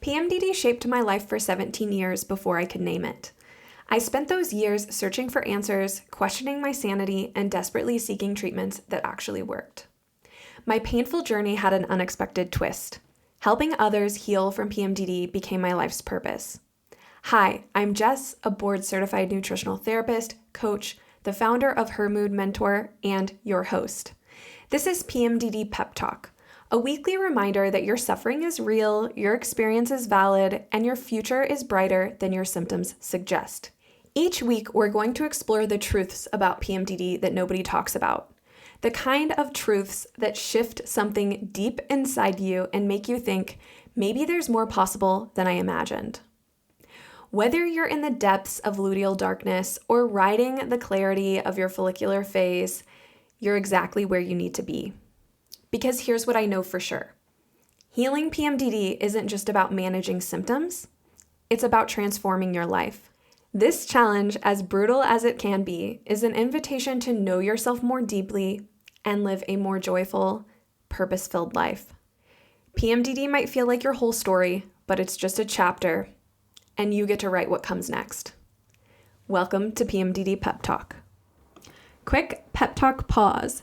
PMDD shaped my life for 17 years before I could name it. I spent those years searching for answers, questioning my sanity, and desperately seeking treatments that actually worked. My painful journey had an unexpected twist. Helping others heal from PMDD became my life's purpose. Hi, I'm Jess, a board-certified nutritional therapist, coach, the founder of Her Mood Mentor, and your host. This is PMDD Pep Talk, a weekly reminder that your suffering is real, your experience is valid, and your future is brighter than your symptoms suggest. Each week, we're going to explore the truths about PMDD that nobody talks about. The kind of truths that shift something deep inside you and make you think, maybe there's more possible than I imagined. Whether you're in the depths of luteal darkness or riding the clarity of your follicular phase, you're exactly where you need to be. Because here's what I know for sure. Healing PMDD isn't just about managing symptoms, it's about transforming your life. This challenge, as brutal as it can be, is an invitation to know yourself more deeply and live a more joyful, purpose-filled life. PMDD might feel like your whole story, but it's just a chapter, and you get to write what comes next. Welcome to PMDD Pep Talk. Quick pep talk pause.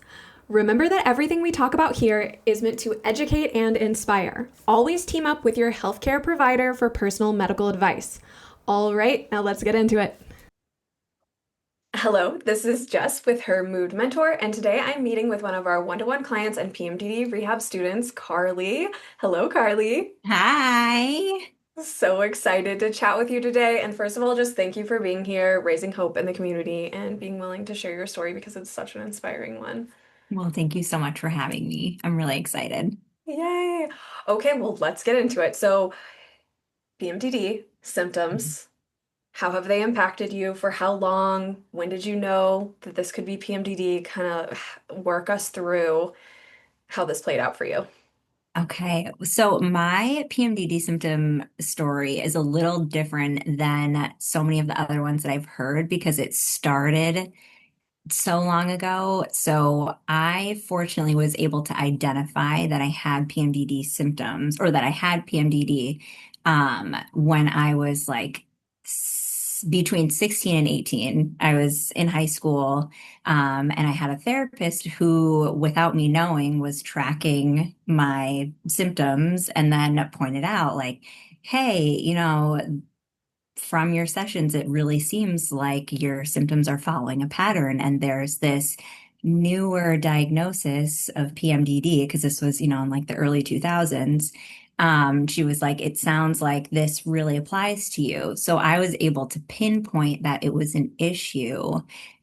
Remember that everything we talk about here is meant to educate and inspire. Always team up with your healthcare provider for personal medical advice. All right, now let's get into it. Hello, this is Jess with Her Mood Mentor, and today I'm meeting with one of our one-to-one clients and PMDD rehab students, Carly. Hello, Carly. Hi. So excited to chat with you today. And first of all, just thank you for being here, raising hope in the community, and being willing to share your story because it's such an inspiring one. Well, thank you so much for having me. I'm really excited. Yay! Okay, well, let's get into it. So, PMDD symptoms, how have they impacted you? For how long? When did you know that this could be PMDD? Kind of work us through how this played out for you. Okay, so my PMDD symptom story is a little different than so many of the other ones that I've heard because it started so long ago. So I fortunately was able to identify that I had PMDD symptoms or that I had PMDD when I was like between 16 and 18. I was in high school and I had a therapist who, without me knowing, was tracking my symptoms and then pointed out like, hey, from your sessions, it really seems like your symptoms are following a pattern. And there's this newer diagnosis of PMDD, because this was, in like the early 2000s. She was like, it sounds like this really applies to you. So I was able to pinpoint that it was an issue.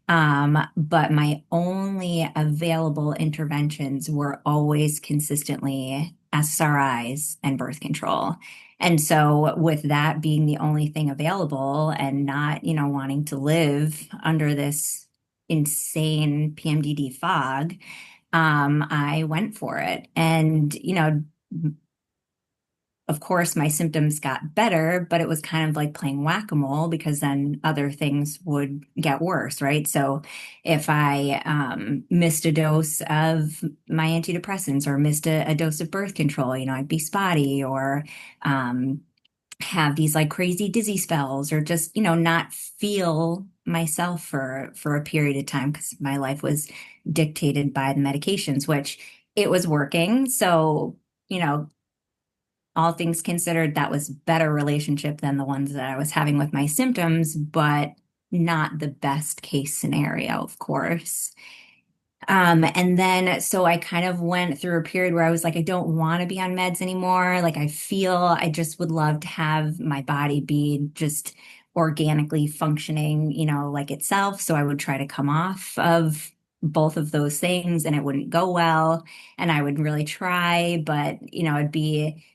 But my only available interventions were always consistently SSRIs and birth control. And so, with that being the only thing available and not, wanting to live under this insane PMDD fog, I went for it. And, of course, my symptoms got better, but it was kind of like playing whack-a-mole because then other things would get worse, right? So if I missed a dose of my antidepressants or missed a dose of birth control, I'd be spotty or have these like crazy dizzy spells or just, not feel myself for a period of time because my life was dictated by the medications, which it was working. So, all things considered, that was better relationship than the ones that I was having with my symptoms, but not the best case scenario, of course. And then so I kind of went through a period where I was like, I don't want to be on meds anymore. Like I feel I just would love to have my body be just organically functioning, like itself. So I would try to come off of both of those things and it wouldn't go well. And I would really try, but it'd be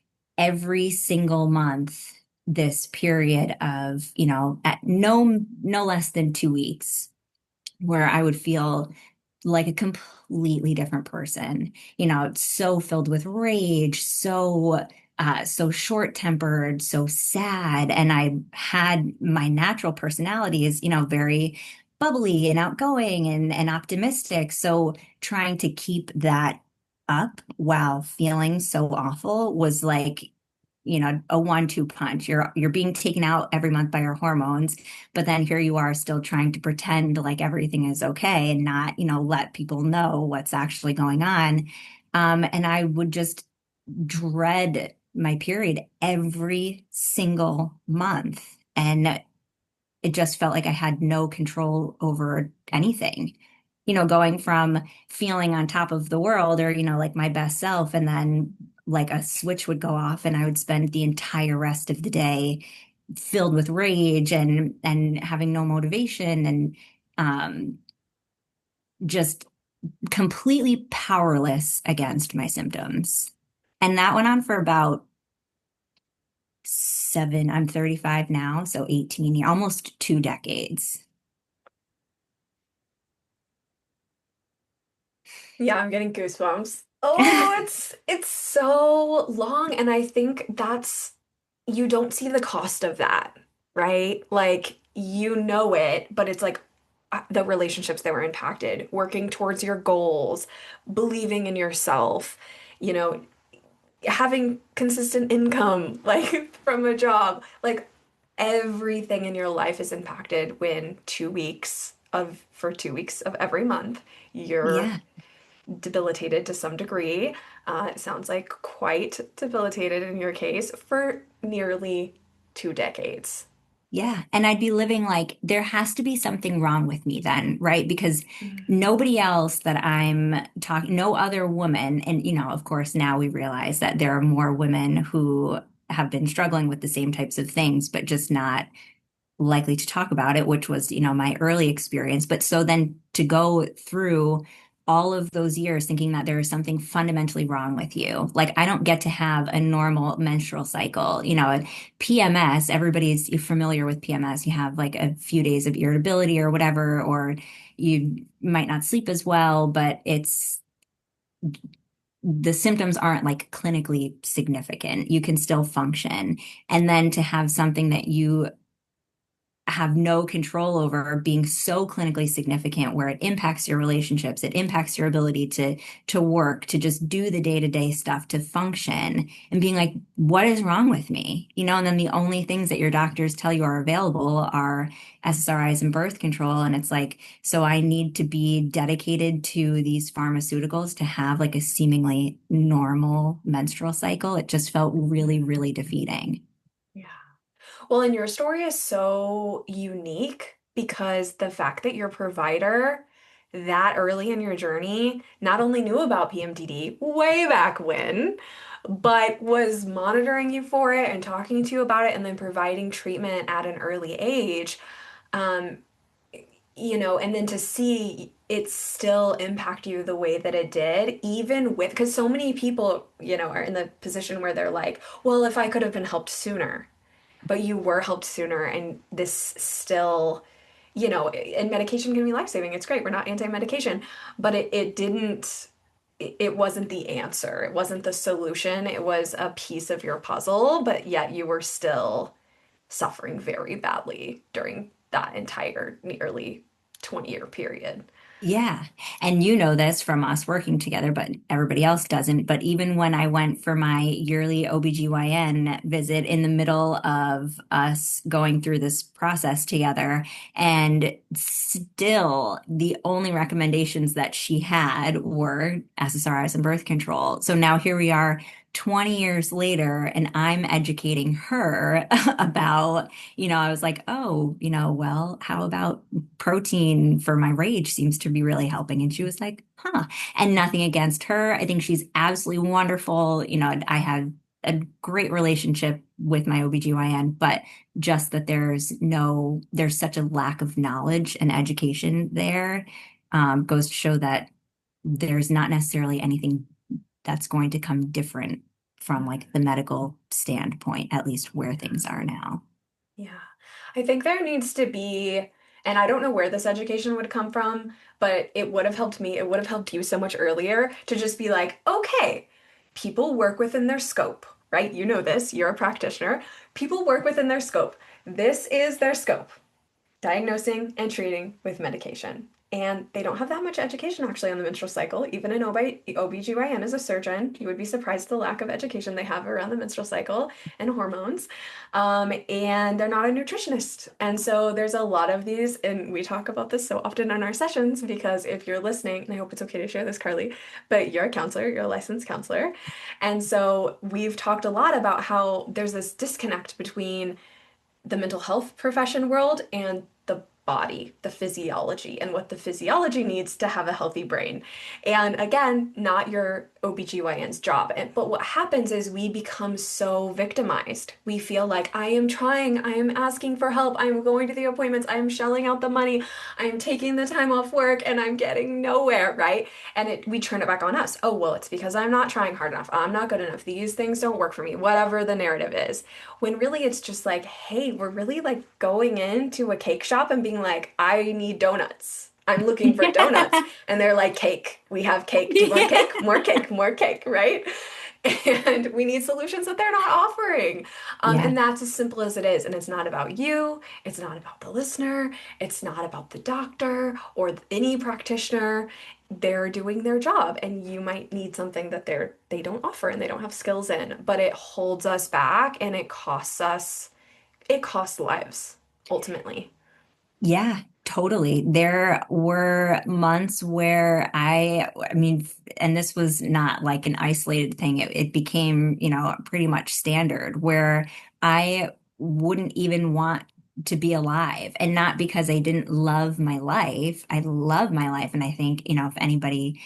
every single month this period of, at no less than 2 weeks where I would feel like a completely different person, so filled with rage, so short-tempered, so sad. And I had my natural personality is, very bubbly and outgoing and optimistic. So trying to keep that up while feeling so awful was like a 1-2 punch. You're being taken out every month by your hormones, but then here you are still trying to pretend like everything is okay and not, let people know what's actually going on. And I would just dread my period every single month. And it just felt like I had no control over anything. Going from feeling on top of the world or, like my best self, and then like a switch would go off and I would spend the entire rest of the day filled with rage and having no motivation and um, just completely powerless against my symptoms. And that went on for about I'm 35 now, so 18 years, almost 2 decades. Yeah, I'm getting goosebumps. Oh, it's so long, and I think that's you don't see the cost of that, right? Like you know it, but it's like the relationships that were impacted, working towards your goals, believing in yourself, you know, having consistent income like from a job, like everything in your life is impacted when 2 weeks of for 2 weeks of every month you're Yeah. debilitated to some degree. It sounds like quite debilitated in your case for nearly 2 decades. Yeah. And I'd be living like there has to be something wrong with me then, right? Because Mhm. nobody else that I'm talking, no other woman, and of course, now we realize that there are more women who have been struggling with the same types of things, but just not likely to talk about it, which was, my early experience. But so then to go through all of those years thinking that there is something fundamentally wrong with you. Like I don't get to have a normal menstrual cycle. PMS, everybody's familiar with PMS. You have like a few days of irritability or whatever, or you might not sleep as well, but the symptoms aren't like clinically significant. You can still function. And then to have something that you have no control over being so clinically significant where it impacts your relationships, it impacts your ability to work, to just do the day-to-day stuff, to function, and being like, what is wrong with me? And then the only things that your doctors tell you are available are SSRIs and birth control. And it's like, so I need to be dedicated to these pharmaceuticals to have like a seemingly normal menstrual cycle. It just felt really, really defeating. Yeah. Well, and your story is so unique because the fact that your provider that early in your journey not only knew about PMDD way back when, but was monitoring you for it and talking to you about it and then providing treatment at an early age. Um, and then to see it still impact you the way that it did, even with, because so many people, are in the position where they're like, well, if I could have been helped sooner, but you were helped sooner, and this still, and medication can be life-saving. It's great. We're not anti-medication, but it didn't, it wasn't the answer. It wasn't the solution. It was a piece of your puzzle, but yet you were still suffering very badly during that entire nearly 20-year period. Yeah. And you know this from us working together, but everybody else doesn't. But even when I went for my yearly OBGYN visit in the middle of us going through this process together, and still the only recommendations that she had were SSRIs and birth control. So now here we are 20 years later, and I'm educating her about, I was like, oh, well, how about protein for my rage seems to be really helping. And she was like, huh. And nothing against her. I think she's absolutely wonderful. I had a great relationship with my OBGYN, but just that there's such a lack of knowledge and education there, goes to show that there's not necessarily anything that's going to come different from like the medical standpoint, at least where things are now. Yeah. I think there needs to be, and I don't know where this education would come from, but it would have helped me. It would have helped you so much earlier to just be like, okay, people work within their scope, right? You know this, you're a practitioner. People work within their scope. This is their scope, diagnosing and treating with medication. And they don't have that much education actually on the menstrual cycle. Even an OBGYN is a surgeon. You would be surprised the lack of education they have around the menstrual cycle and hormones. And they're not a nutritionist. And so there's a lot of these, and we talk about this so often in our sessions because if you're listening, and I hope it's okay to share this, Carly, but you're a counselor, you're a licensed counselor. And so we've talked a lot about how there's this disconnect between the mental health profession world and the body, the physiology, and what the physiology needs to have a healthy brain. And again, not your OBGYN's job. But what happens is we become so victimized. We feel like I am trying, I am asking for help, I'm going to the appointments, I'm shelling out the money, I'm taking the time off work, and I'm getting nowhere, right? And we turn it back on us. Oh, well, it's because I'm not trying hard enough. I'm not good enough. These things don't work for me, whatever the narrative is. When really it's just like, hey, we're really like going into a cake shop and being like, I need donuts. I'm looking for donuts. And they're like, cake. We have cake. Do you want cake? More cake, more cake, right? And we need solutions that they're not offering. Yeah. And that's as simple as it is. And it's not about you. It's not about the listener. It's not about the doctor or any practitioner. They're doing their job, and you might need something that they don't offer and they don't have skills in, but it holds us back and it costs lives ultimately. Yeah, totally. There were months where I mean, and this was not like an isolated thing. It became, pretty much standard where I wouldn't even want to be alive. And not because I didn't love my life. I love my life. And I think, if anybody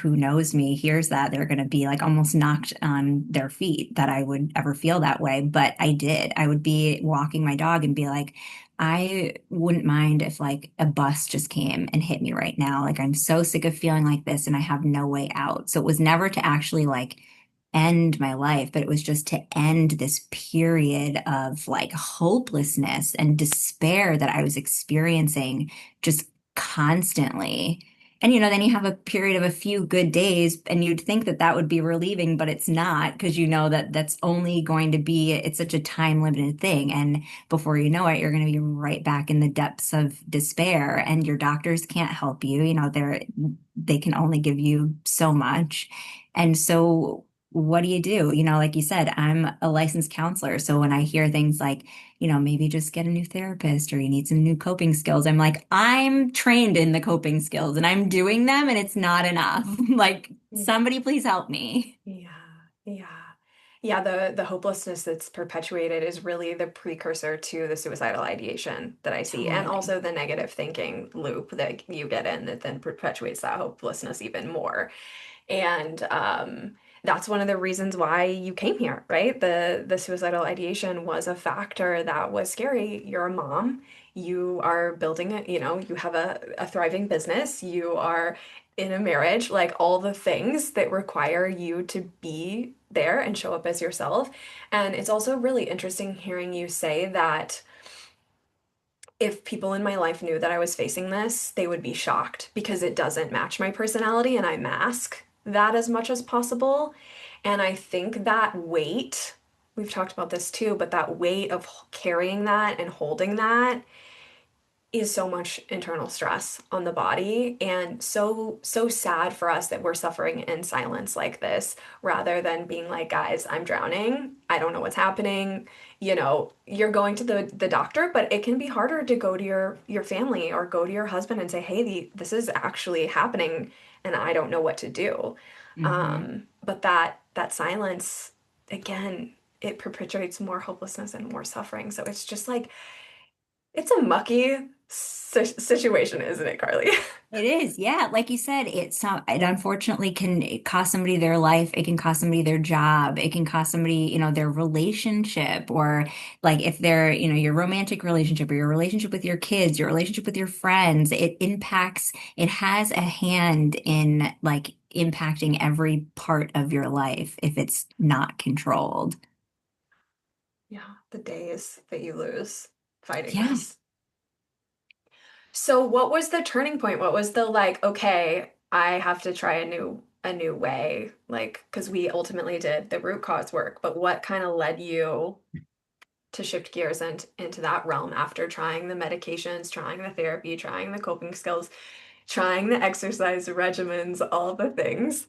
who knows me hears that, they're going to be like almost knocked on their feet that I would ever feel that way. But I did. I would be walking my dog and be like, I wouldn't mind if like a bus just came and hit me right now. Like I'm so sick of feeling like this and I have no way out. So it was never to actually like end my life, but it was just to end this period of like hopelessness and despair that I was experiencing just constantly. And then you have a period of a few good days, and you'd think that that would be relieving, but it's not because you know that that's only going to be, it's such a time limited thing. And before you know it, you're going to be right back in the depths of despair, and your doctors can't help you. They can only give you so much. And so what do you do? Like you said, I'm a licensed counselor. So when I hear things like, maybe just get a new therapist or you need some new coping skills, I'm like, I'm trained in the coping skills and I'm doing them and it's not enough. Like, Yeah. somebody please help me. Yeah. Yeah. Yeah, the hopelessness that's perpetuated is really the precursor to the suicidal ideation that I see, and Totally. also the negative thinking loop that you get in that then perpetuates that hopelessness even more. And that's one of the reasons why you came here, right? The suicidal ideation was a factor that was scary. You're a mom. You are building it, you have a thriving business. You are in a marriage, like all the things that require you to be there and show up as yourself. And it's also really interesting hearing you say that if people in my life knew that I was facing this, they would be shocked because it doesn't match my personality and I mask that as much as possible. And I think that weight, we've talked about this too, but that weight of carrying that and holding that is so much internal stress on the body, and so sad for us that we're suffering in silence like this rather than being like, guys, I'm drowning, I don't know what's happening. You're going to the doctor, but it can be harder to go to your family or go to your husband and say, hey, this is actually happening and I don't know what to do. Hmm. But that silence, again, it perpetuates more hopelessness and more suffering. So it's just like it's a mucky situation, isn't it, Carly? It is, yeah. Like you said, it unfortunately can cost somebody their life. It can cost somebody their job. It can cost somebody, their relationship, or like if they're, your romantic relationship or your relationship with your kids, your relationship with your friends. It has a hand in like impacting every part of your life if it's not controlled. Yeah, the days that you lose fighting Yeah. this. So what was the turning point? What was the like, okay, I have to try a new way? Like, because we ultimately did the root cause work, but what kind of led you to shift gears into that realm after trying the medications, trying the therapy, trying the coping skills? trying the exercise regimens, all the things.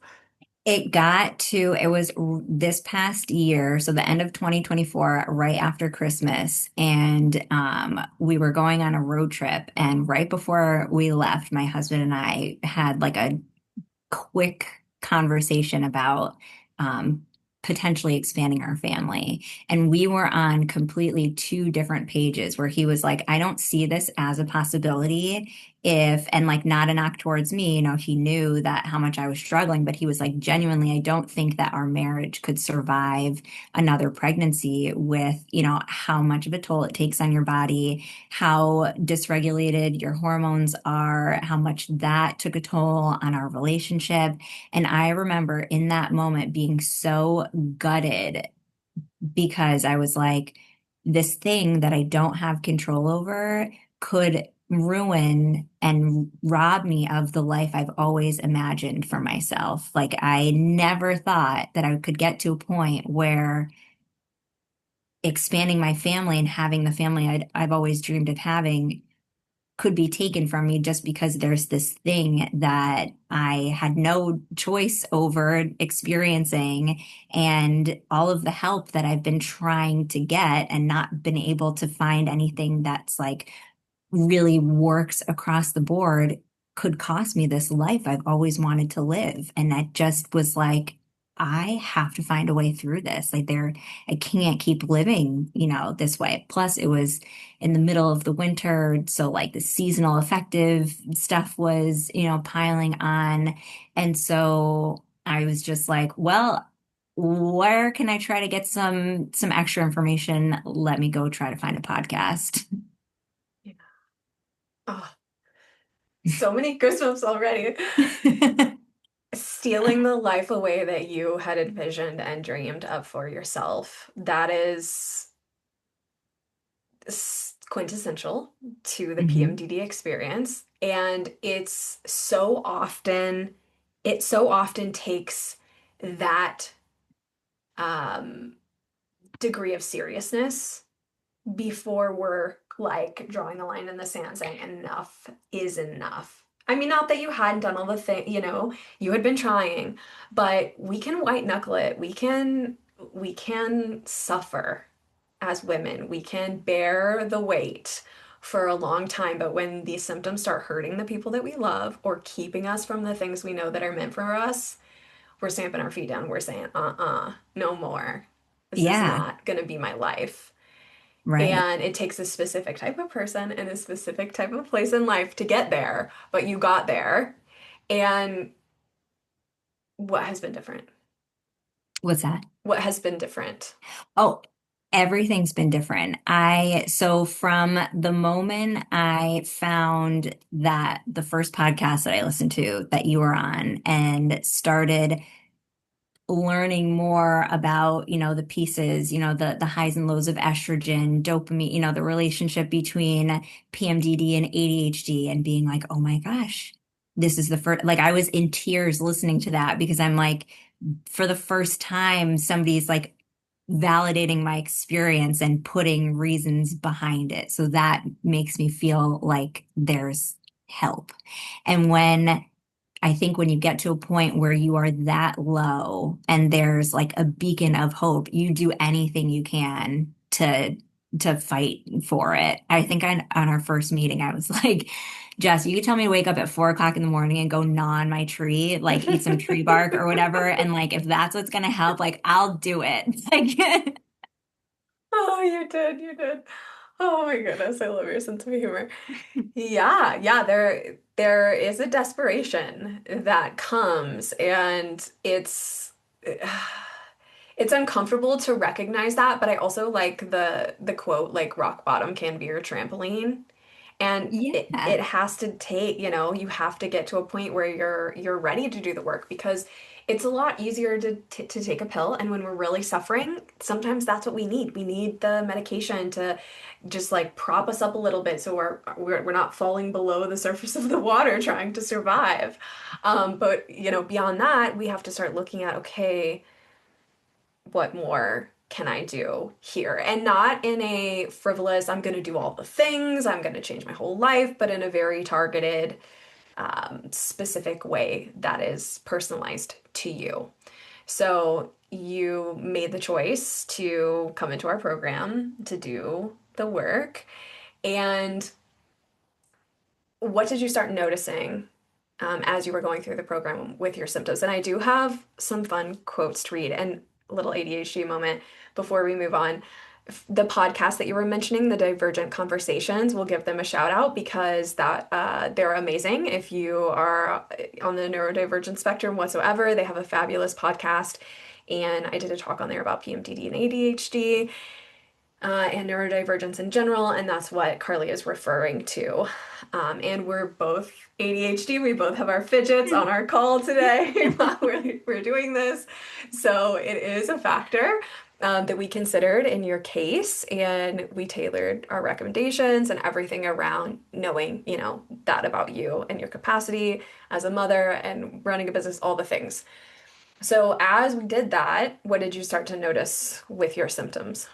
It was this past year, so the end of 2024, right after Christmas, and we were going on a road trip. And right before we left, my husband and I had like a quick conversation about um, potentially expanding our family. And we were on completely two different pages where he was like, I don't see this as a possibility if, and like not a knock towards me, he knew that how much I was struggling, but he was like, genuinely, I don't think that our marriage could survive another pregnancy with, how much of a toll it takes on your body, how dysregulated your hormones are, how much that took a toll on our relationship. And I remember in that moment being so gutted because I was like, this thing that I don't have control over could ruin and rob me of the life I've always imagined for myself. Like, I never thought that I could get to a point where expanding my family and having the family I've always dreamed of having could be taken from me just because there's this thing that I had no choice over experiencing, and all of the help that I've been trying to get and not been able to find anything that's like really works across the board could cost me this life I've always wanted to live. And that just was like, I have to find a way through this. I can't keep living, this way. Plus, it was in the middle of the winter. So, like, the seasonal affective stuff was, piling on. And so I was just like, well, where can I try to get some extra information? Let me go try to find a podcast. Yeah. Oh, so many goosebumps already. Stealing the life away that you had envisioned and dreamed of for yourself. That is quintessential to the Mhm. PMDD experience. And it so often takes that um, degree of seriousness before we're like drawing the line in the sand saying enough is enough. I mean, not that you hadn't done all the thing, you had been trying, but we can white knuckle it. We can suffer as women. We can bear the weight for a long time, but when these symptoms start hurting the people that we love or keeping us from the things we know that are meant for us, we're stamping our feet down. We're saying, no more. This is Yeah, not going to be my life. right. And it takes a specific type of person and a specific type of place in life to get there, but you got there. And what has been different? What's that? What has been different? Oh, everything's been different. So from the moment I found that the first podcast that I listened to that you were on and started learning more about, the pieces, the highs and lows of estrogen, dopamine, the relationship between PMDD and ADHD, and being like, oh my gosh, this is the first, like, I was in tears listening to that because I'm like, for the first time, somebody's like validating my experience and putting reasons behind it. So that makes me feel like there's help. And I think when you get to a point where you are that low and there's like a beacon of hope, you do anything you can to fight for it. I think on our first meeting, I was like, Jess, you could tell me to wake up at 4 o'clock in the morning and go gnaw on my tree, like eat some tree bark or whatever. And like, if that's what's gonna help, like I'll do it. Like, Oh, you did, you did. Oh my goodness, I love your sense of humor. Yeah, yeah, there is a desperation that comes and it's uncomfortable to recognize that, but I also like the quote like rock bottom can be your trampoline. And it yeah, has to take, you have to get to a point where you're ready to do the work because it's a lot easier to take a pill. And when we're really suffering, sometimes that's what we need. We need the medication to just like prop us up a little bit so we're not falling below the surface of the water trying to survive. But beyond that, we have to start looking at, okay, what more can I do here? And not in a frivolous, I'm going to do all the things, I'm going to change my whole life, but in a very targeted, specific way that is personalized to you. So you made the choice to come into our program to do the work. And what did you start noticing as you were going through the program with your symptoms? And I do have some fun quotes to read and a little ADHD moment before we move on. The podcast that you were mentioning, the Divergent Conversations, we'll give them a shout out because that they're amazing. If you are on the neurodivergent spectrum whatsoever, they have a fabulous podcast. And I did a talk on there about PMDD and ADHD and neurodivergence in general, and that's what Carly is referring to. And we're both ADHD. We both have our fidgets on our call today while we're doing this. So it is a factor that we considered in your case, and we tailored our recommendations and everything around knowing, that about you and your capacity as a mother and running a business, all the things. So as we did that, what did you start to notice with your symptoms?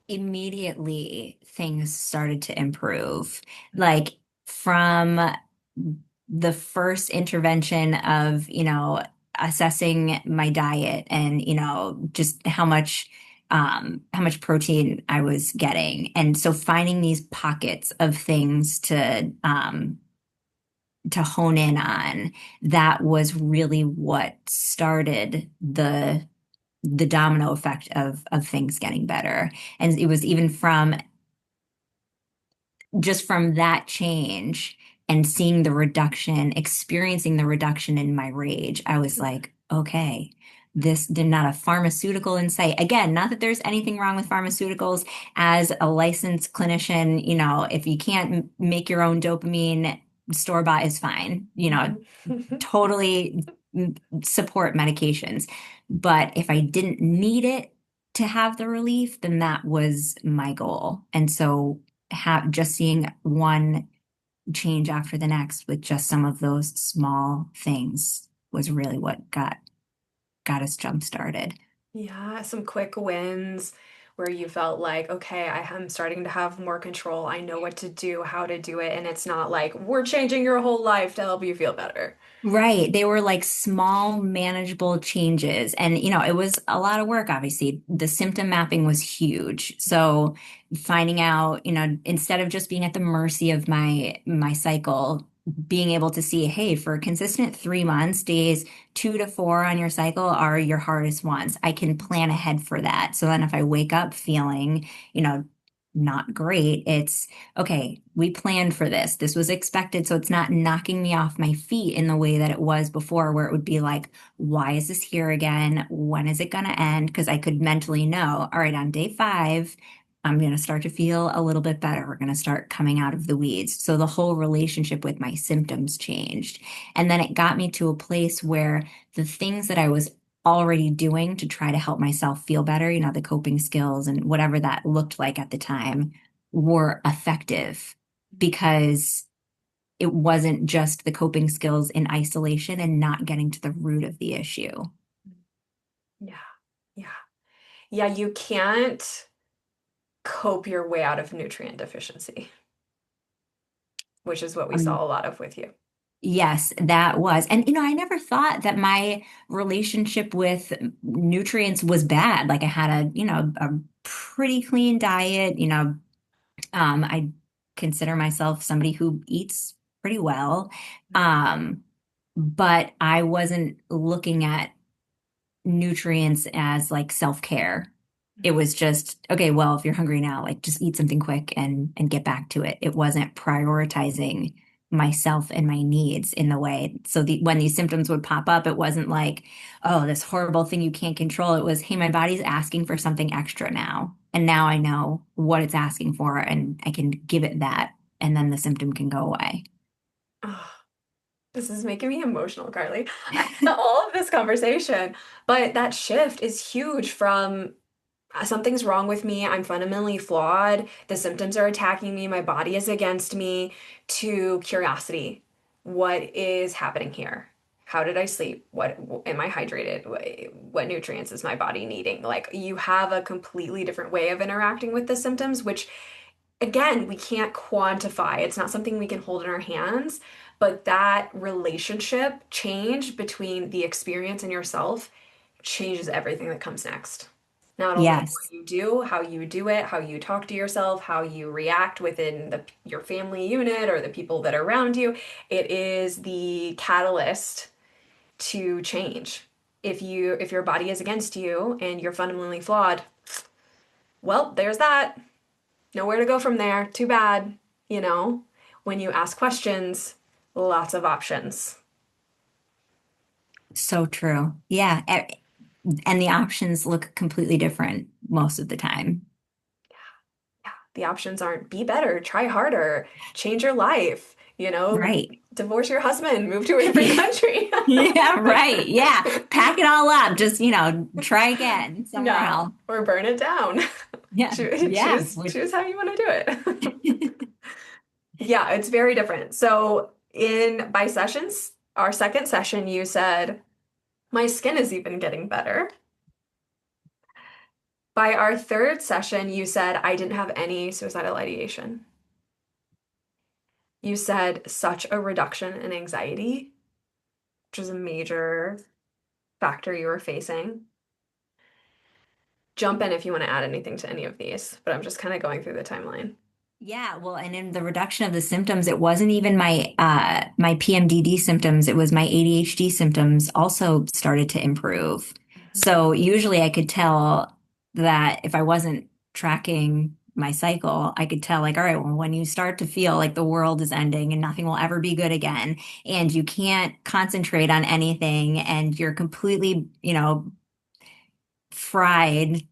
Immediately things started to improve. Like from the first intervention of, assessing my diet and, just how much protein I was getting. And so finding these pockets of things to hone in on, that was really what started the domino effect of things getting better. And it was even from that change and seeing the reduction, experiencing the reduction in my rage, I was like, okay, this did not a pharmaceutical in sight. Again, not that there's anything wrong with pharmaceuticals. As a licensed clinician, if you can't make your own dopamine, store bought is fine. Totally support medications. But if I didn't need it to have the relief, then that was my goal. And so just seeing one change after the next with just some of those small things was really what got us jump started. Yeah, some quick wins where you felt like, okay, I am starting to have more control. I know what to do, how to do it, and it's not like we're changing your whole life to help you feel better. Right. They were like small, manageable changes. And, it was a lot of work, obviously. The symptom mapping was huge. So finding out, instead of just being at the mercy of my cycle, being able to see, hey, for a consistent 3 months, days 2 to 4 on your cycle are your hardest ones. I can plan ahead for that. So then if I wake up feeling, not great, it's okay, we planned for this. This was expected. So it's not knocking me off my feet in the way that it was before, where it would be like, why is this here again? When is it going to end? Because I could mentally know, all right, on day 5, I'm going to start to feel a little bit better. We're going to start coming out of the weeds. So the whole relationship with my symptoms changed. And then it got me to a place where the things that I was already doing to try to help myself feel better, the coping skills and whatever that looked like at the time, were effective because it wasn't just the coping skills in isolation and not getting to the root of the issue. Yeah, yeah. Yeah, you can't cope your way out of nutrient deficiency, which is what we Um, saw a lot of with you. yes, that was. And, I never thought that my relationship with nutrients was bad. Like I had a pretty clean diet, I consider myself somebody who eats pretty well. Um, but I wasn't looking at nutrients as like self-care. It was just, okay, well, if you're hungry now, like just eat something quick and get back to it. It wasn't prioritizing myself and my needs in the way. So when these symptoms would pop up, it wasn't like, oh, this horrible thing you can't control. It was, hey, my body's asking for something extra now. And now I know what it's asking for and I can give it that. And then the symptom can go away. Oh, this is making me emotional, Carly. All of this conversation, but that shift is huge from something's wrong with me. I'm fundamentally flawed. The symptoms are attacking me. My body is against me. To curiosity. What is happening here? How did I sleep? What am I hydrated? What nutrients is my body needing? Like you have a completely different way of interacting with the symptoms, which again, we can't quantify. It's not something we can hold in our hands, but that relationship change between the experience and yourself changes everything that comes next. Not only what Yes. you do, how you do it, how you talk to yourself, how you react within your family unit or the people that are around you, it is the catalyst to change. If your body is against you and you're fundamentally flawed, well, there's that. Nowhere to go from there. Too bad, you know. When you ask questions, lots of options. So true. Yeah. And the options look completely different most of the time. Yeah, the options aren't be better, try harder, change your life, Right. divorce your husband, move to a different country. Yeah, right. Yeah. Pack it all up. Just, try again somewhere Yeah, else. or burn it down. Yeah. Yeah. Choose how you want to do it. Yeah, it's very different. So in by sessions, our second session, you said, my skin is even getting better. By our third session, you said, I didn't have any suicidal ideation. You said such a reduction in anxiety, which is a major factor you were facing. Jump in if you want to add anything to any of these, but I'm just kind of going through the timeline. Yeah, well, and in the reduction of the symptoms, it wasn't even my PMDD symptoms, it was my ADHD symptoms also started to improve. So usually I could tell that if I wasn't tracking my cycle, I could tell like, all right, well, when you start to feel like the world is ending and nothing will ever be good again, and you can't concentrate on anything and you're completely, fried,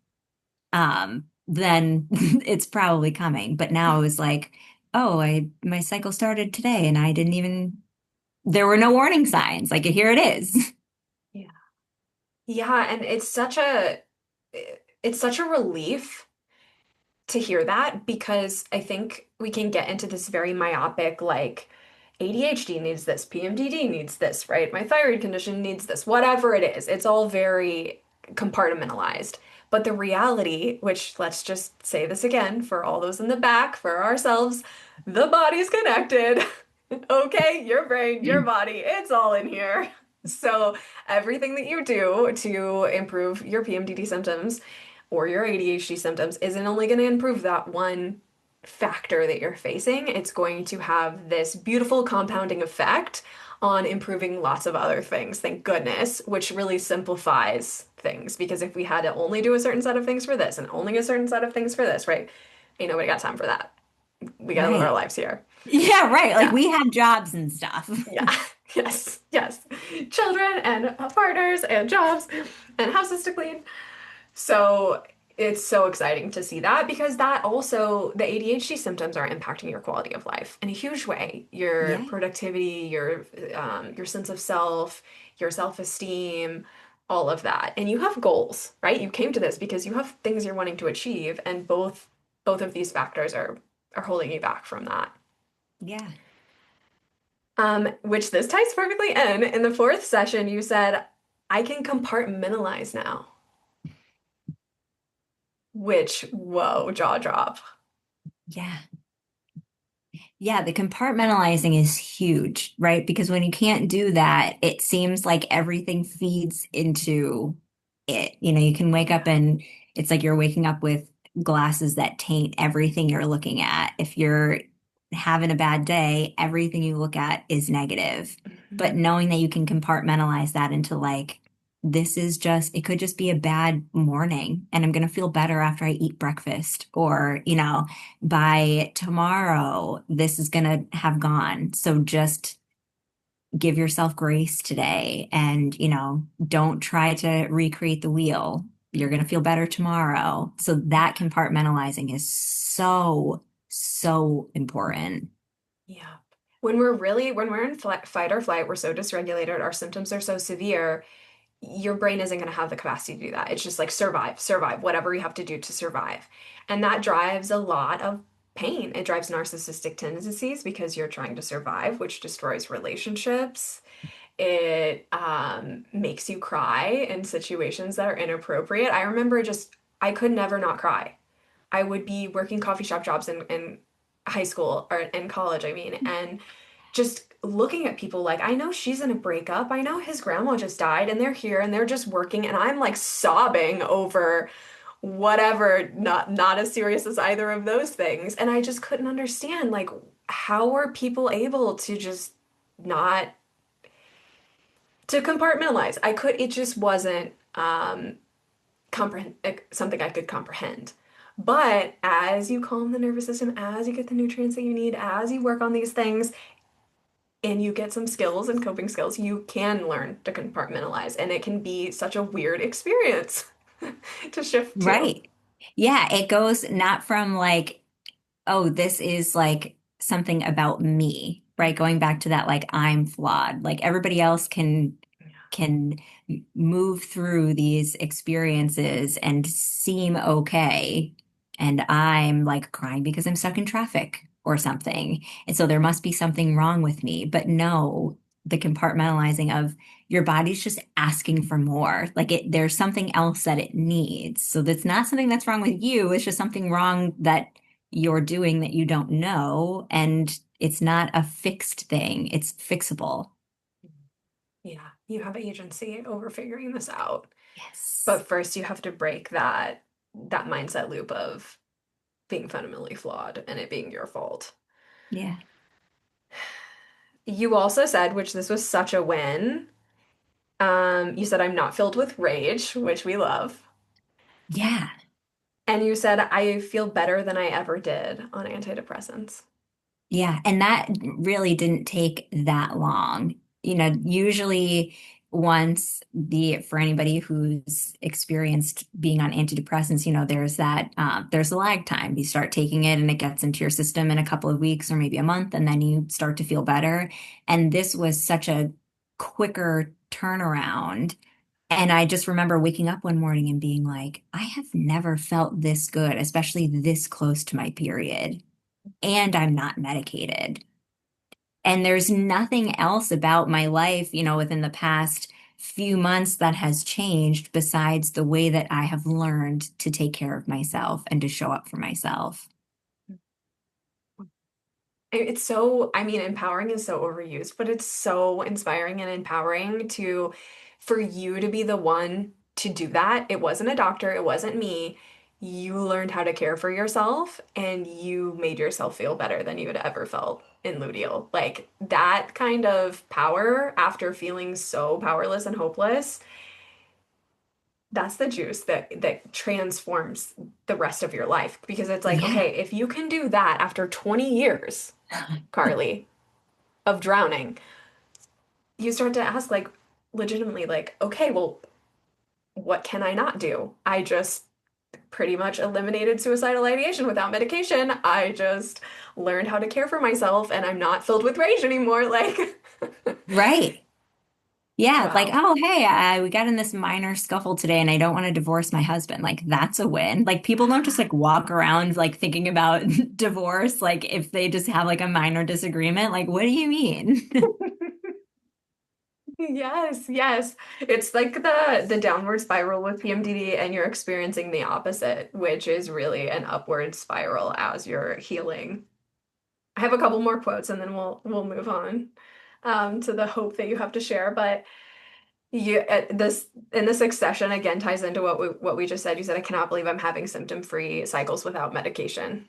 then it's probably coming. But now it was like, oh, I my cycle started today and I didn't even there were no warning signs. Like here it is. Yeah. Yeah, and it's such a relief to hear that because I think we can get into this very myopic, like ADHD needs this, PMDD needs this, right? My thyroid condition needs this, whatever it is. It's all very compartmentalized. But the reality, which let's just say this again for all those in the back, for ourselves, the body's connected. Okay, your brain, your body, it's all in here. So everything that you do to improve your PMDD symptoms or your ADHD symptoms isn't only going to improve that one factor that you're facing, it's going to have this beautiful compounding effect on improving lots of other things, thank goodness, which really simplifies things. Because if we had to only do a certain set of things for this and only a certain set of things for this, right? Ain't nobody got time for that. We gotta live our Right. lives here. Yeah, right. Like Yeah. we have jobs and stuff. Yeah. Yes. Yes. Children and partners and jobs and houses to clean. So it's so exciting to see that because that also, the ADHD symptoms are impacting your quality of life in a huge way. Your Yeah. productivity, your sense of self, your self-esteem, all of that. And you have goals, right? You came to this because you have things you're wanting to achieve, and both of these factors are holding you back from that. Yeah. Which this ties perfectly in. In the fourth session, you said, I can compartmentalize now. Which, whoa, jaw drop. Yeah. Yeah, the compartmentalizing is huge, right? Because when you can't do that, it seems like everything feeds into it. You can wake up and it's like you're waking up with glasses that taint everything you're looking at. If you're having a bad day, everything you look at is negative. But Mhm. knowing that you can compartmentalize that into like, it could just be a bad morning and I'm going to feel better after I eat breakfast or, by tomorrow, this is going to have gone. So just give yourself grace today and, don't try to recreate the wheel. You're going to feel better tomorrow. So that compartmentalizing is so, so important. Yeah. When we're in fight or flight, we're so dysregulated, our symptoms are so severe, your brain isn't going to have the capacity to do that. It's just like survive, survive, whatever you have to do to survive. And that drives a lot of pain. It drives narcissistic tendencies because you're trying to survive, which destroys relationships. It makes you cry in situations that are inappropriate. I remember I could never not cry. I would be working coffee shop jobs in high school or in college, I mean, and just looking at people like, I know she's in a breakup. I know his grandma just died and they're here and they're just working and I'm like sobbing over whatever, not as serious as either of those things. And I just couldn't understand like how are people able to just not to compartmentalize. It just wasn't comprehend something I could comprehend. But as you calm the nervous system, as you get the nutrients that you need, as you work on these things, and you get some skills and coping skills, you can learn to compartmentalize. And it can be such a weird experience to shift to. Right. Yeah, it goes not from like, oh, this is like something about me, right? Going back to that, like I'm flawed. Like everybody else can move through these experiences and seem okay. And I'm like crying because I'm stuck in traffic or something. And so there must be something wrong with me. But no, the compartmentalizing of your body's just asking for more. Like there's something else that it needs. So that's not something that's wrong with you. It's just something wrong that you're doing that you don't know. And it's not a fixed thing. It's fixable. Yeah, you have agency over figuring this out. Yes. But first you have to break that mindset loop of being fundamentally flawed and it being your fault. Yeah. You also said, which this was such a win, you said I'm not filled with rage, which we love. Yeah. And you said I feel better than I ever did on antidepressants. Yeah, and that really didn't take that long. You know, usually once for anybody who's experienced being on antidepressants, there's a lag time. You start taking it and it gets into your system in a couple of weeks or maybe a month, and then you start to feel better. And this was such a quicker turnaround. And I just remember waking up one morning and being like, I have never felt this good, especially this close to my period, and I'm not medicated. And there's nothing else about my life, within the past few months that has changed besides the way that I have learned to take care of myself and to show up for myself. It's so, I mean, empowering is so overused, but it's so inspiring and empowering for you to be the one to do that. It wasn't a doctor, it wasn't me. You learned how to care for yourself and you made yourself feel better than you had ever felt in luteal. Like that kind of power after feeling so powerless and hopeless, that's the juice that transforms the rest of your life because it's like, Yeah. okay, if you can do that after 20 years, Carly, of drowning, you start to ask like legitimately like, okay, well, what can I not do? I just pretty much eliminated suicidal ideation without medication. I just learned how to care for myself and I'm not filled with rage anymore. Like, Right. Yeah, like, wow. oh, hey, we got in this minor scuffle today and I don't want to divorce my husband. Like, that's a win. Like, people don't just like walk around like thinking about divorce, like if they just have like a minor disagreement. Like, what do you mean? Yes, yes. It's like the downward spiral with PMDD and you're experiencing the opposite, which is really an upward spiral as you're healing. I have a couple more quotes and then we'll move on to the hope that you have to share. But this in the succession again ties into what we just said. You said, I cannot believe I'm having symptom-free cycles without medication.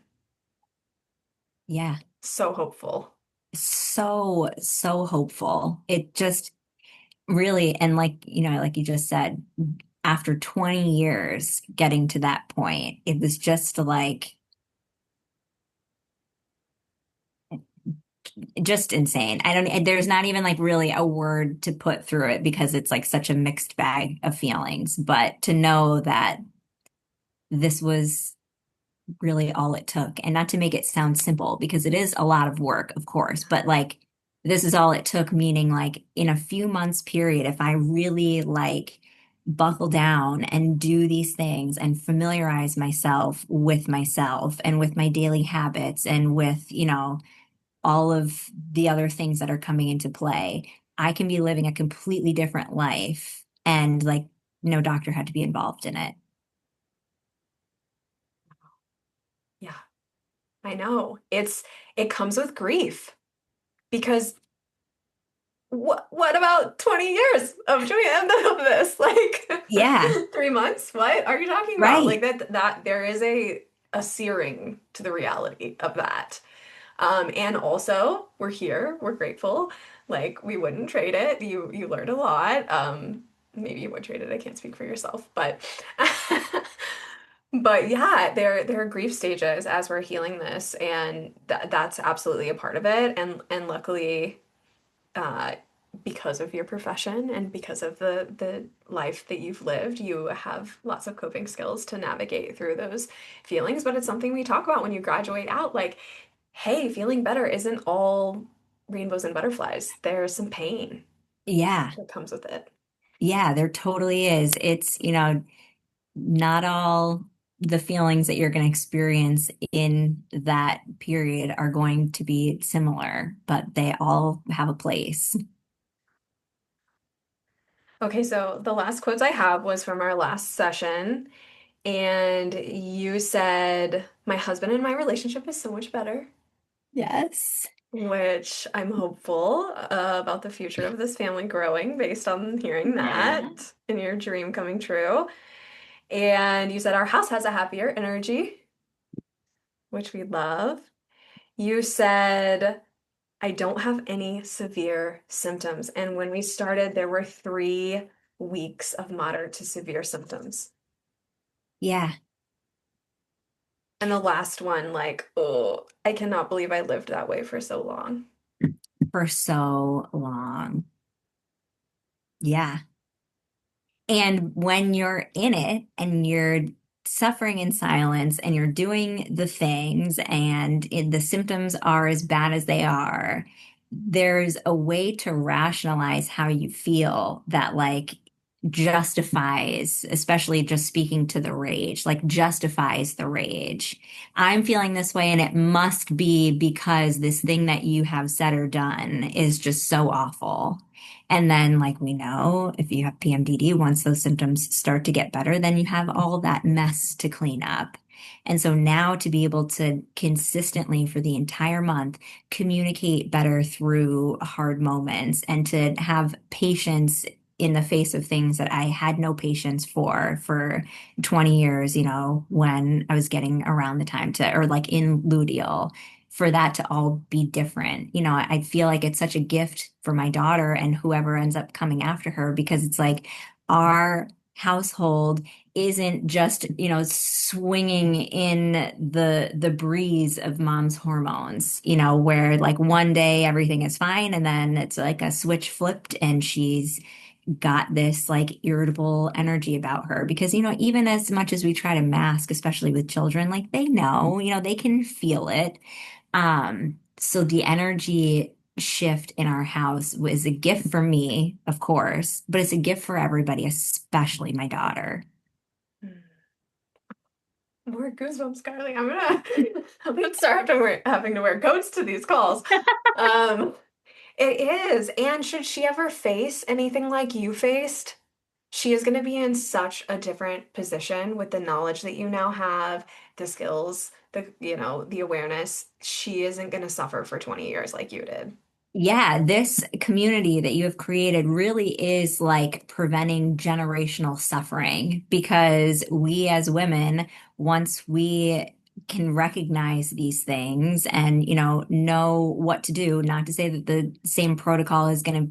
Yeah. So hopeful. So, so hopeful. It just really, and like you just said, after 20 years getting to that point, it was just like, just insane. There's not even like really a word to put through it because it's like such a mixed bag of feelings. But to know that this was really all it took, and not to make it sound simple because it is a lot of work, of course, but like this is all it took, meaning like in a few months period, if I really like buckle down and do these things and familiarize myself and with my daily habits and with, all of the other things that are coming into play, I can be living a completely different life. And like no doctor had to be involved in it. Yeah, I know. It comes with grief because what about 20 years of doing of this? Like Yeah, 3 months? What are you talking about? Like right. that there is a searing to the reality of that. And also we're here, we're grateful. Like we wouldn't trade it. You learned a lot. Maybe you would trade it. I can't speak for yourself, but but yeah, there are grief stages as we're healing this, and that's absolutely a part of it. And luckily, uh, because of your profession and because of the life that you've lived, you have lots of coping skills to navigate through those feelings. But it's something we talk about when you graduate out, like, hey, feeling better isn't all rainbows and butterflies. There's some pain Yeah. that comes with it. Yeah, there totally is. It's, not all the feelings that you're going to experience in that period are going to be similar, but they all have a place. Okay, so the last quotes I have was from our last session, and you said, my husband and my relationship is so much better, Yes. which I'm hopeful about the future of this family growing based on hearing Yeah. that and your dream coming true. And you said our house has a happier energy, which we love. You said, I don't have any severe symptoms. And when we started, there were 3 weeks of moderate to severe symptoms. Yeah, And the last one, like, oh, I cannot believe I lived that way for so long. for so long. Yeah. And when you're in it and you're suffering in silence and you're doing the things and the symptoms are as bad as they are, there's a way to rationalize how you feel that like justifies, especially just speaking to the rage, like justifies the rage. I'm feeling this way and it must be because this thing that you have said or done is just so awful. And then, like we know, if you have PMDD, once those symptoms start to get better, then you have all that mess to clean up. And so now to be able to consistently for the entire month communicate better through hard moments and to have patience in the face of things that I had no patience for 20 years, when I was getting around the time to, or like in luteal for that to all be different. I feel like it's such a gift for my daughter and whoever ends up coming after her because it's like our household isn't just, swinging in the breeze of mom's hormones, where like one day everything is fine and then it's like a switch flipped and she's got this like irritable energy about her because even as much as we try to mask especially with children like they know they can feel it so the energy shift in our house was a gift for me, of course, but it's a gift for everybody, especially my daughter. Mm. More goosebumps, Carly. I'm gonna start having to wear coats to these calls. Um, it is. And should she ever face anything like you faced, she is gonna be in such a different position with the knowledge that you now have, the skills, the awareness. She isn't gonna suffer for 20 years like you did. Yeah, this community that you have created really is like preventing generational suffering because we as women, once we can recognize these things and, know what to do, not to say that the same protocol is going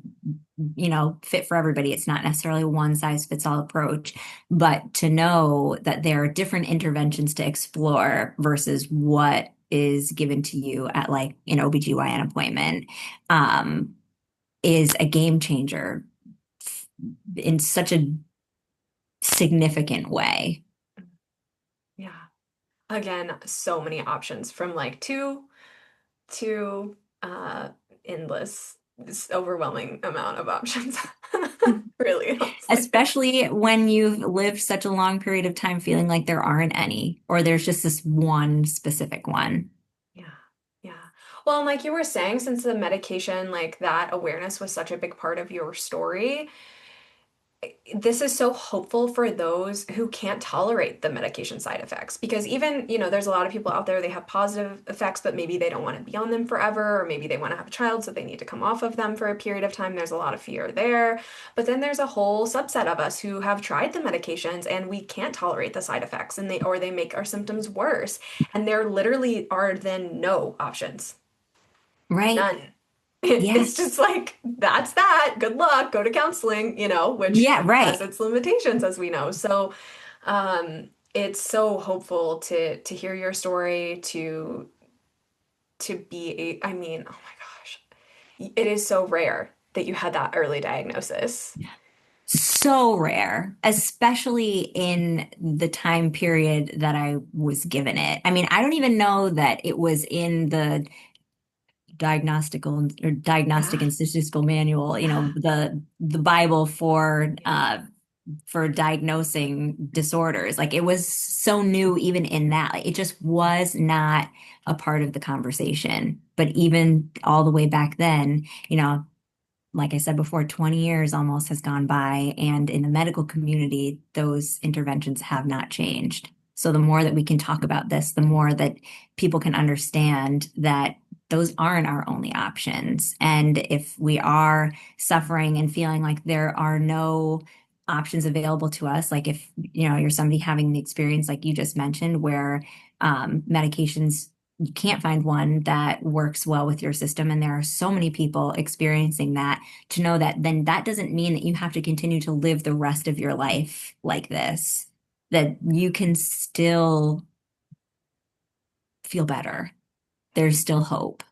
to, fit for everybody. It's not necessarily a one size fits all approach, but to know that there are different interventions to explore versus what is given to you at like an OBGYN appointment um, is a game changer in such a significant way. Yeah. Again, so many options from like two to endless, this overwhelming amount of options. Really, honestly. Especially when you've lived such a long period of time feeling like there aren't any, or there's just this one specific one. Yeah. Yeah. Well, and like you were saying, since the medication, like that awareness was such a big part of your story, this is so hopeful for those who can't tolerate the medication side effects because even, there's a lot of people out there, they have positive effects, but maybe they don't want to be on them forever, or maybe they want to have a child, so they need to come off of them for a period of time. There's a lot of fear there. But then there's a whole subset of us who have tried the medications and we can't tolerate the side effects and they make our symptoms worse. And there literally are then no options. Right. None. Yeah. It's just like, that's that. Good luck. Go to counseling, which Yeah, has right. its limitations, as we know. So, it's so hopeful to hear your story, to be I mean, oh my gosh, it is so rare that you had that early diagnosis. So rare, especially in the time period that I was given it. I mean, I don't even know that it was in the diagnostic Yeah. and statistical manual, Yeah. the Bible for diagnosing disorders. Like it was so new even in that. Like it just was not a part of the conversation. But even all the way back then, like I said before, 20 years almost has gone by, and in the medical community, those interventions have not changed. So the more that we can talk about this, the more that people can understand that those aren't our only options. And if we are suffering and feeling like there are no options available to us, like if you're somebody having the experience like you just mentioned, where medications you can't find one that works well with your system. And there are so many people experiencing that, to know that then that doesn't mean that you have to continue to live the rest of your life like this, that you can still feel better. There's still hope.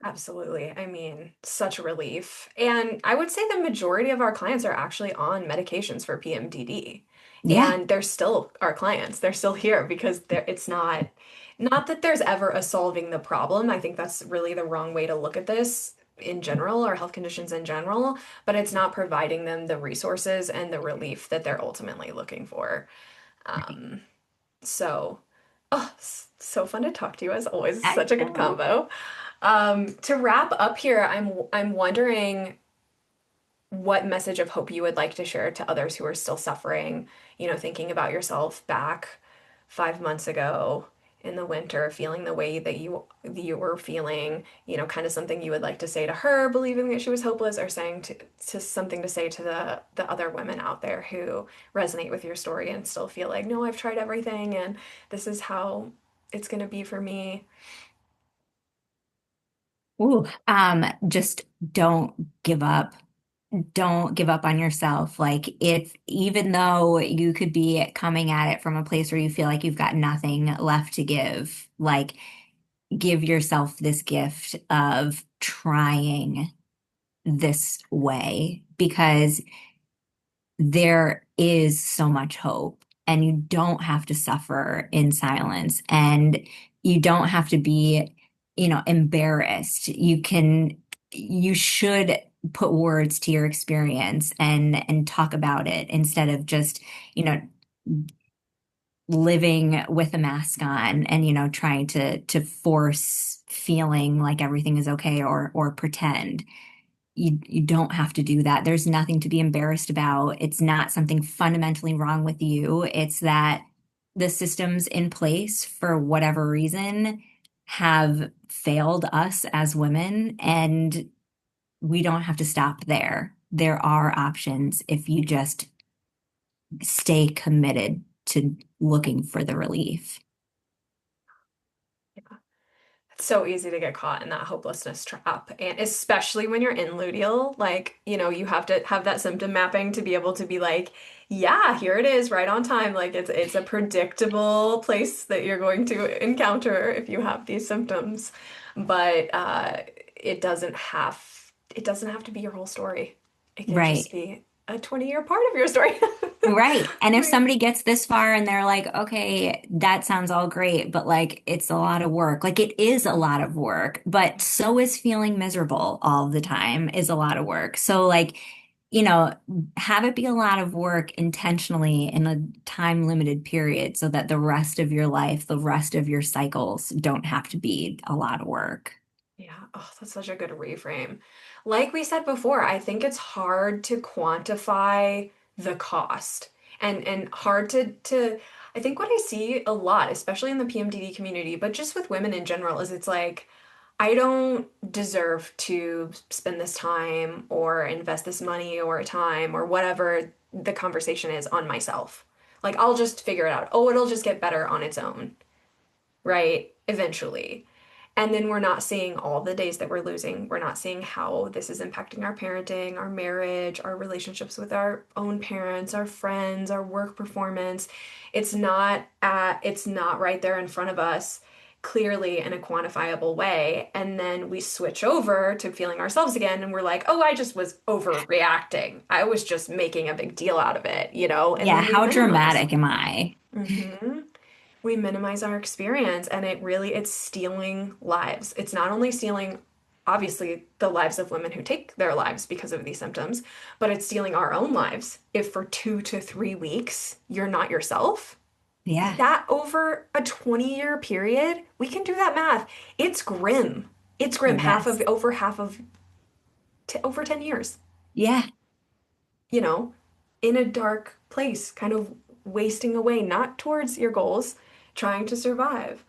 Absolutely. I mean, such a relief. And I would say the majority of our clients are actually on medications for PMDD. Yeah. And they're still our clients. They're still here because it's not that there's ever a solving the problem. I think that's really the wrong way to look at this in general, or health conditions in general, but it's not providing them the resources and the relief that they're ultimately looking for. Right. Um, so, oh, so fun to talk to you as always. I Such a good know. combo. To wrap up here, I'm wondering what message of hope you would like to share to others who are still suffering, thinking about yourself back 5 months ago in the winter, feeling the way that you were feeling, kind of something you would like to say to her, believing that she was hopeless, or saying to something to say to the other women out there who resonate with your story and still feel like, no, I've tried everything and this is how it's gonna be for me. Ooh, just don't give up. Don't give up on yourself. Like if even though you could be coming at it from a place where you feel like you've got nothing left to give, like give yourself this gift of trying this way, because there is so much hope, and you don't have to suffer in silence, and you don't have to be, embarrassed. You should put words to your experience and talk about it, instead of just, you know, living with a mask on and, trying to force feeling like everything is okay, or pretend. You don't have to do that. There's nothing to be embarrassed about. It's not something fundamentally wrong with you. It's that the systems in place, for whatever reason, have failed us as women, and we don't have to stop there. There are options if you just stay committed to looking for the relief. It's so easy to get caught in that hopelessness trap. And especially when you're in luteal, like, you have to have that symptom mapping to be able to be like, yeah, here it is, right on time. Like it's a predictable place that you're going to encounter if you have these symptoms. But it doesn't have to be your whole story. It can just Right. be a 20-year part of your story. Right. And if Right. somebody gets this far and they're like, okay, that sounds all great, but like it's a lot of work. Like it is a lot of work, but so is feeling miserable all the time is a lot of work. So like, you know, have it be a lot of work intentionally in a time limited period, so that the rest of your life, the rest of your cycles don't have to be a lot of work. Yeah. Oh, that's such a good reframe. Like we said before, I think it's hard to quantify the cost and hard to I think what I see a lot, especially in the PMDD community, but just with women in general, is it's like I don't deserve to spend this time or invest this money or time or whatever the conversation is on myself. Like I'll just figure it out. Oh, it'll just get better on its own, right? Eventually. And then we're not seeing all the days that we're losing. We're not seeing how this is impacting our parenting, our marriage, our relationships with our own parents, our friends, our work performance. It's not right there in front of us clearly in a quantifiable way. And then we switch over to feeling ourselves again and we're like, "Oh, I just was overreacting. I was just making a big deal out of it, you know?" And Yeah, then we how minimize. dramatic am I? Mhm. We minimize our experience and it's stealing lives. It's not only stealing obviously the lives of women who take their lives because of these symptoms, but it's stealing our own lives. If for 2 to 3 weeks you're not yourself, Yeah, that over a 20-year period, we can do that math. It's grim. It's grim. yes. Half of over 10 years, Yeah, you know, in a dark place, kind of wasting away, not towards your goals, trying to survive.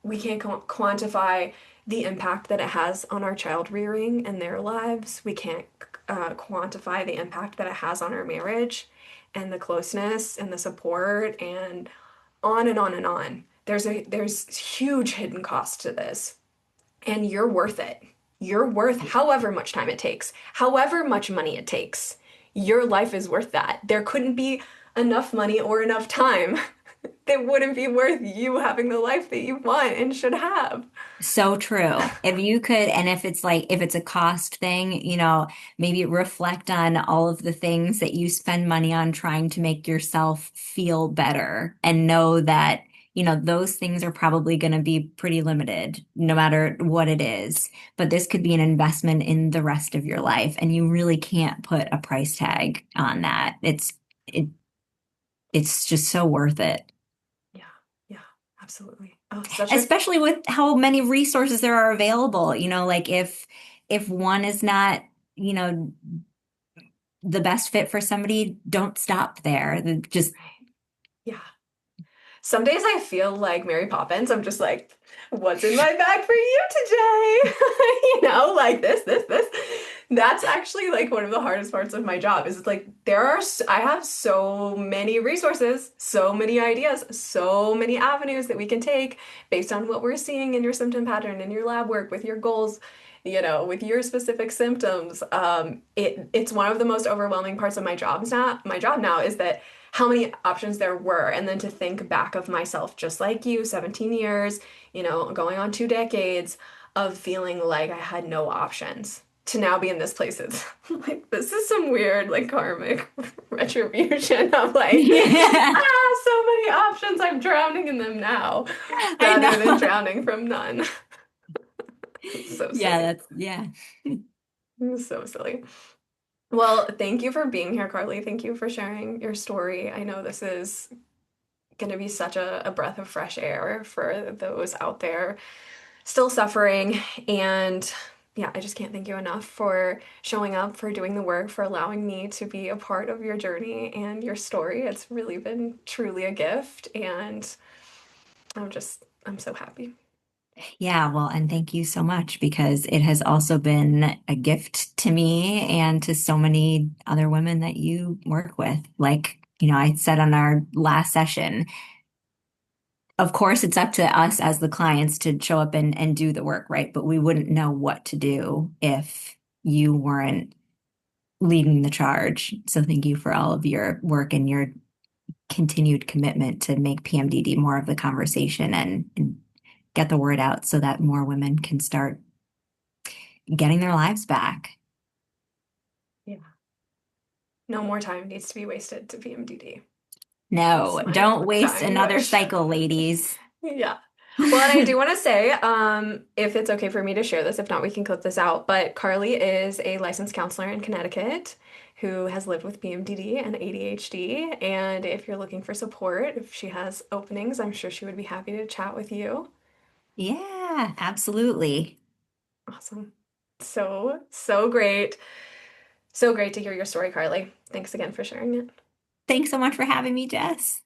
We can't quantify the impact that it has on our child rearing and their lives. We can't quantify the impact that it has on our marriage and the closeness and the support and on and on and on. There's huge hidden cost to this, and you're worth it. You're worth however much time it takes, however much money it takes. Your life is worth that. There couldn't be enough money or enough time that wouldn't be worth you having the life that you want and should have. so true. If you could, and if it's like, if it's a cost thing, maybe reflect on all of the things that you spend money on trying to make yourself feel better and know that, those things are probably going to be pretty limited no matter what it is. But this could be an investment in the rest of your life, and you really can't put a price tag on that. It, it's just so worth it. Yeah, yeah, absolutely. Oh, such a Especially with how many resources there are available. Like if one is not, you know, the best fit for somebody, don't stop there. Just yeah. Some days I feel like Mary Poppins. I'm just like, what's in my bag for you today? Like this. That's actually like one of the hardest parts of my job is it's like I have so many resources, so many ideas, so many avenues that we can take based on what we're seeing in your symptom pattern, in your lab work, with your goals, with your specific symptoms. It's one of the most overwhelming parts of my job now is that how many options there were. And then to think back of myself, just like you, 17 years, going on 2 decades of feeling like I had no options to now be in this place. It's like, this is some weird, like, karmic retribution of like, yeah, so many options. I'm drowning in them now I rather than know. drowning from none. It's so Yeah, silly. yeah. It's so silly. Well, thank you for being here, Carly. Thank you for sharing your story. I know this is going to be such a breath of fresh air for those out there still suffering. And yeah, I just can't thank you enough for showing up, for doing the work, for allowing me to be a part of your journey and your story. It's really been truly a gift. And I'm so happy. Yeah, well, and thank you so much because it has also been a gift to me and to so many other women that you work with. Like, I said on our last session, of course, it's up to us as the clients to show up and do the work, right? But we wouldn't know what to do if you weren't leading the charge. So thank you for all of your work and your continued commitment to make PMDD more of the conversation and get the word out so that more women can start getting their lives back. Yeah. No more time needs to be wasted to PMDD. No, That's my don't waste dying another wish. cycle, ladies. Yeah. Well, and I do want to say, if it's okay for me to share this, if not, we can clip this out. But Carly is a licensed counselor in Connecticut who has lived with PMDD and ADHD. And if you're looking for support, if she has openings, I'm sure she would be happy to chat with you. Yeah. Yeah, absolutely. Awesome. So, so great. So great to hear your story, Carly. Thanks again for sharing it. Thanks so much for having me, Jess.